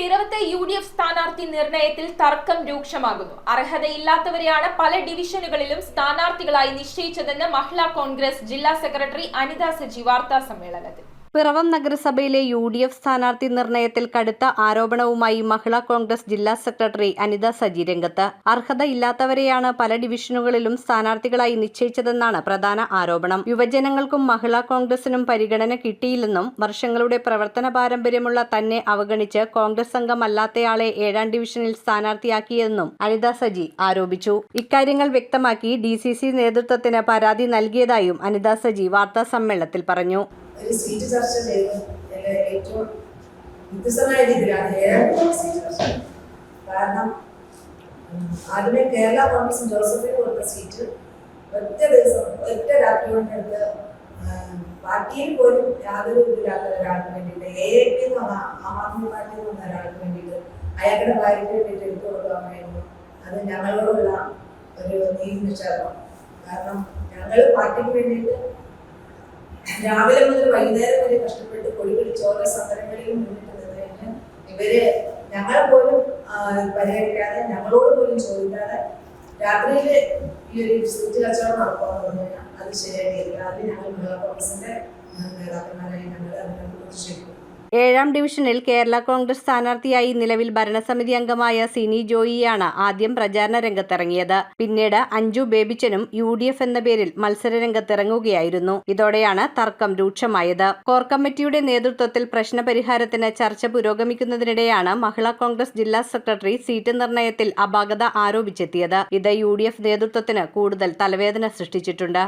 പിറവത്തെ UDF സ്ഥാനാർത്ഥി നിർണയത്തിൽ തർക്കം രൂക്ഷമാകുന്നു. അർഹതയില്ലാത്തവരെയാണ് പല ഡിവിഷനുകളിലും സ്ഥാനാർത്ഥികളായി നിശ്ചയിച്ചതെന്ന് മഹിളാ കോൺഗ്രസ് ജില്ലാ സെക്രട്ടറി അനിത സജി വാർത്താ സമ്മേളനത്തിൽ. പിറവം നഗരസഭയിലെ UDF സ്ഥാനാർത്ഥി നിർണയത്തിൽ കടുത്ത ആരോപണവുമായി മഹിളാ കോൺഗ്രസ് ജില്ലാ സെക്രട്ടറി അനിത സജി രംഗത്ത്. അർഹതയില്ലാത്തവരെയാണ് പല ഡിവിഷനുകളിലും സ്ഥാനാർത്ഥികളായി നിശ്ചയിച്ചതെന്നാണ് പ്രധാന ആരോപണം. യുവജനങ്ങൾക്കും മഹിളാ കോൺഗ്രസിനും പരിഗണന കിട്ടിയില്ലെന്നും വർഷങ്ങളുടെ പ്രവർത്തന പാരമ്പര്യമുള്ള തന്നെ അവഗണിച്ച് കോൺഗ്രസ് അംഗമല്ലാത്തയാളെ 7ാം ഡിവിഷനിൽ സ്ഥാനാർത്ഥിയാക്കിയെന്നും അനിത സജി ആരോപിച്ചു. ഇക്കാര്യങ്ങൾ വ്യക്തമാക്കി DCC നേതൃത്വത്തിന് പരാതി നൽകിയതായും അനിത സജി വാർത്താ സമ്മേളനത്തിൽ പറഞ്ഞു. ഒരു സീറ്റ് ചർച്ച ചെയ്തു. ഏറ്റവും വ്യത്യസ്തമായ രീതിയിലാണ് 7 സീറ്റ് ചർച്ച. കാരണം ആദ്യമേ കേരള കോൺഗ്രസ് ജോസഫിന് കൊടുത്ത സീറ്റ് ഒറ്റ ദിവസം ഒറ്റ രാത്രി കൊണ്ടെടുത്ത് പാർട്ടിയിൽ പോലും യാതൊരു ഇതില്ലാത്ത ഒരാൾക്ക് വേണ്ടിയിട്ട് AAP എന്ന് പറഞ്ഞ ആം ആദ്മി പാർട്ടിയിൽ വന്ന ഒരാൾക്ക് വേണ്ടിയിട്ട് അയാളുടെ ഭാര്യയ്ക്ക് വേണ്ടിയിട്ട് എടുത്തു കൊടുക്കാമായിരുന്നു. അത് ഞങ്ങളോടുള്ള ഒരു നീതി നിഷേധമാണ്. കാരണം ഞങ്ങൾ പാർട്ടിക്ക് വേണ്ടിയിട്ട് രാവിലെ മുതൽ വൈകുന്നേരം വരെ കഷ്ടപ്പെട്ട് കൊടി പിടിച്ച് ഓരോ സമരങ്ങളിലും മുന്നിട്ട് നിന്നതിന് ഇവര് ഞങ്ങളെ പോലും പരിഹരിക്കാതെ ഞങ്ങളോട് പോലും ചോദിക്കാതെ രാത്രിയിൽ ഈ ഒരു സീറ്റ് കച്ചവടം നടക്കുമെന്ന് പറഞ്ഞു കഴിഞ്ഞാൽ അത് ശരിയായിട്ടില്ല. അതിൽ ഞങ്ങൾ മഹിളാ കോൺഗ്രസിന്റെ നേതാക്കന്മാരായി ഞങ്ങൾ അതിനെ പ്രതിഷേധിക്കും. 7ാം ഡിവിഷനിൽ കേരള കോൺഗ്രസ് സ്ഥാനാർത്ഥിയായി നിലവിൽ ഭരണസമിതി അംഗമായ സിനി ജോയിയാണ് ആദ്യം പ്രചാരണ രംഗത്തിറങ്ങിയത്. പിന്നീട് അഞ്ജു ബേബിച്ചനും UDF എന്ന പേരിൽ മത്സര രംഗത്തിറങ്ങുകയായിരുന്നു. ഇതോടെയാണ് തർക്കം രൂക്ഷമായത്. കോർ കമ്മിറ്റിയുടെ നേതൃത്വത്തിൽ പ്രശ്നപരിഹാരത്തിന് ചർച്ച പുരോഗമിക്കുന്നതിനിടെയാണ് മഹിളാ കോൺഗ്രസ് ജില്ലാ സെക്രട്ടറി സീറ്റ് നിർണയത്തിൽ അപാകത ആരോപിച്ചെത്തിയത്. ഇത് UDF നേതൃത്വത്തിന് കൂടുതൽ തലവേദന സൃഷ്ടിച്ചിട്ടുണ്ട്.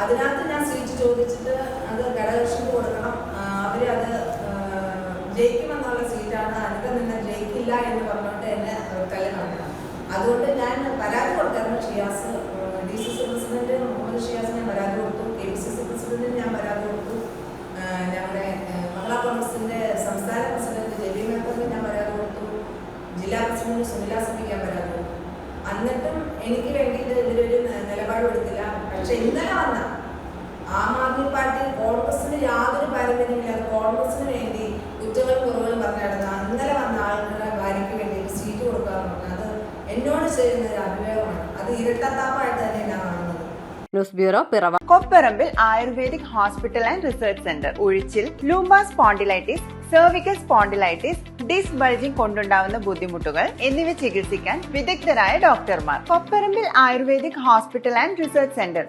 അതിനകത്ത് ഞാൻ സീറ്റ് ചോദിച്ചിട്ട് അത് ഘടകകക്ഷിക്ക് കൊടുക്കണം. അവരത് ജയിക്കുമെന്നുള്ള സീറ്റാണ്. അധികം നിന്ന് ജയിക്കില്ല എന്ന് പറഞ്ഞുകൊണ്ട് എന്നെ തള്ളി നടക്കണം. അതുകൊണ്ട് ഞാൻ പരാതി കൊടുത്തായിരുന്നു. ഷിയാസ് DCC പ്രസിഡന്റ് മുഹമ്മദ് ഷിയാസ് ഞാൻ പരാതി കൊടുത്തു. KPCC പ്രസിഡന്റിന് ഞാൻ പരാതി കൊടുത്തു. ഞങ്ങളുടെ മഹിളാ കോൺഗ്രസിന്റെ സംസ്ഥാന പ്രസിഡന്റ് ജെബി മേത്തറിന് ഞാൻ പരാതി കൊടുത്തു. ജില്ലാ പ്രസിഡന്റ് സുനില സിബിക്ക് ഞാൻ പരാതി കൊടുത്തു. എന്നിട്ടും എനിക്ക് വേണ്ടിയിട്ട് ഇതിലൊരു നിലപാട് എടുത്തില്ല. പക്ഷെ ഇന്നലെ വന്ന ആം ആദ്മി പാർട്ടി കോൺഗ്രസിന് യാതൊരു പാരമ്പര്യമില്ലാതെ കോൺഗ്രസിന് വേണ്ടി കുറ്റങ്ങളും കുറവുകളും പറഞ്ഞു നടന്ന ഇന്നലെ വന്ന ആളുകളുടെ ഭാര്യയ്ക്ക് വേണ്ടിയിട്ട് സീറ്റ് കൊടുക്കാന്ന് പറഞ്ഞാൽ അത് എന്നോട് ചെയ്യുന്ന ഒരു അഭിവേഗമാണ്. അത് ഇരട്ടത്താപ്പായിട്ട് തന്നെ ഞാൻ കാണുന്നത്. News bureau, Piravom. Kopparambil ayurvedic hospital and research centre. ഉഴിച്ചിൽ, lumbar spondylitis, cervical spondylitis, disc bulging കൊണ്ടുണ്ടാവുന്ന ബുദ്ധിമുട്ടുകൾ എന്നിവ ചികിത്സിക്കാൻ വിദഗ്ധരായ ഡോക്ടർമാർ. Kopparambil ayurvedic hospital and research centre.